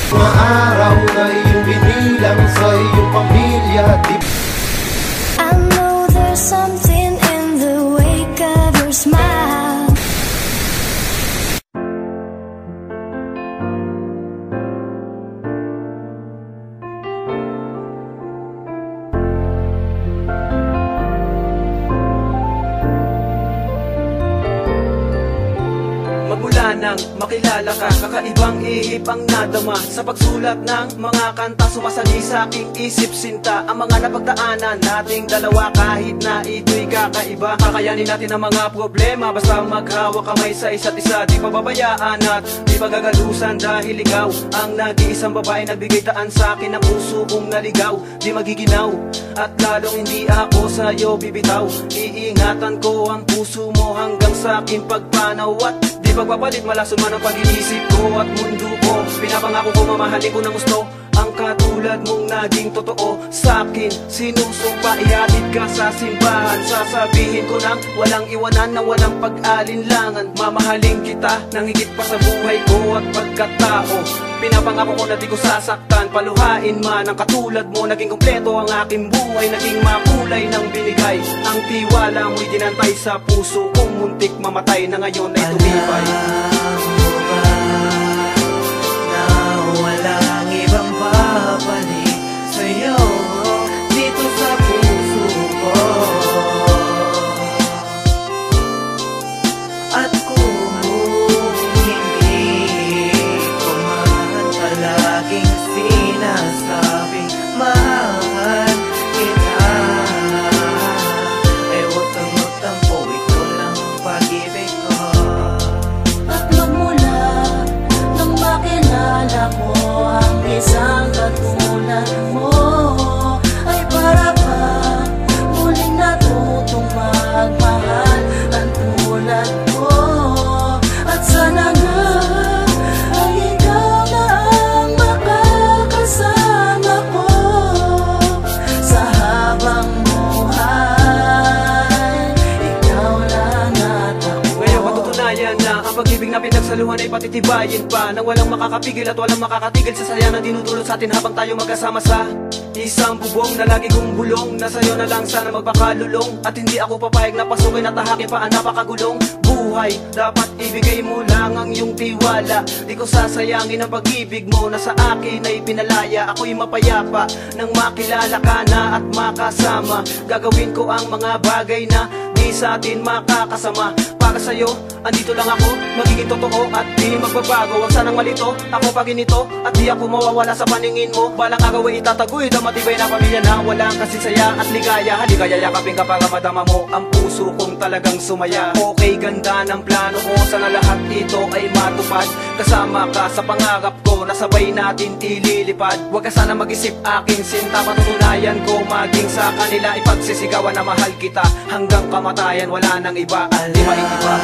Mga araw na iyong binilang sa iyong pamilya. I know there's something in the wake of your smile. Magmula nang makilala ka, kakaibang ihip ang nadama sa pagsulat ng mga kanta. Sumasali sa aking isip sinta ang mga napagdaanan nating dalawa. Kahit na ito'y kakaiba, kakayanin natin ang mga problema basta maghawak kamay sa isa't isa. Di pababayaan at di pagagalusan dahil ikaw ang nag-iisang babae nagbigay taan sa akin ng puso kong naligaw. Di magiginaw at lalong hindi ako sa'yo bibitaw. Iingatan ko ang puso mo hanggang sa akin pagpanaw. At di pagpapalit malason man ang pag-iisip ko at mundo ko. Pinapangako ko mamahalin ko ng gusto ang katulad mong naging totoo sa akin. Sinusumpa ihatid ka sa simbahan. Sasabihin ko nang walang iwanan, na walang pag-alinlangan. Mamahalin kita nang higit pa sa buhay ko at pagkatao. Pinapangako ko na di ko sasaktan, paluhain man ang katulad mo. Naging kumpleto ang aking buhay, naging makulay ng binigay. Ang tiwala mo'y dinantay sa puso kong muntik mamatay, na ngayon ay tumibay. Walang ibang babalik sa'yo dito sa puso ko. At kung hindi ko man palaging sinasabing mahal kita, ay huwag kang magtampo, ito lang ang pag-ibig ko. At magmula nang makilala ko ang isang katulad mo, ay para bang muling natutong magmahal ang tulad ko. At sana nga ay ikaw na ang makakasama ko sa habang buhay. Ikaw lang at ako. Ngayon patutunayan na ang pag-ibig na pinagsaluhan ay patitibayin pa, nang walang makakapigil at walang makakatigil sa saya na dinudulot sa atin habang tayo magkasama sa isang bubong na lagi kong bulong. Na sa'yo na lang sana magpakalulong, at hindi ako papayag na pasukin at tahakin pa ang napakagulong buhay. Dapat ibigay mo lang ang iyong tiwala, di ko sasayangin ang pag-ibig mo na sa akin ay pinalaya. Ako'y mapayapa nang makilala ka na at makasama. Gagawin ko ang mga bagay na di sa atin makakasama. Para sa'yo, andito lang ako, magiging totoo at di magbabago. Huwag sanang malito, ako pa ginito, at di ako mawawala sa paningin mo. Balang araw ay itataguyod ang matibay na pamilya na walang kasisaya at ligaya. Halika yayakapin ka para madama mo ang puso kong talagang sumaya. Okay, ganda ng plano ko, sana lahat ito ay matupad. Kasama ka sa pangarap ko na sabay natin ililipad. Huwag ka sana mag-isip aking sinta, patutunayan ko maging sa kanila ipagsisigawan na mahal kita hanggang kamatayan. Wala nang iba at di maiiba.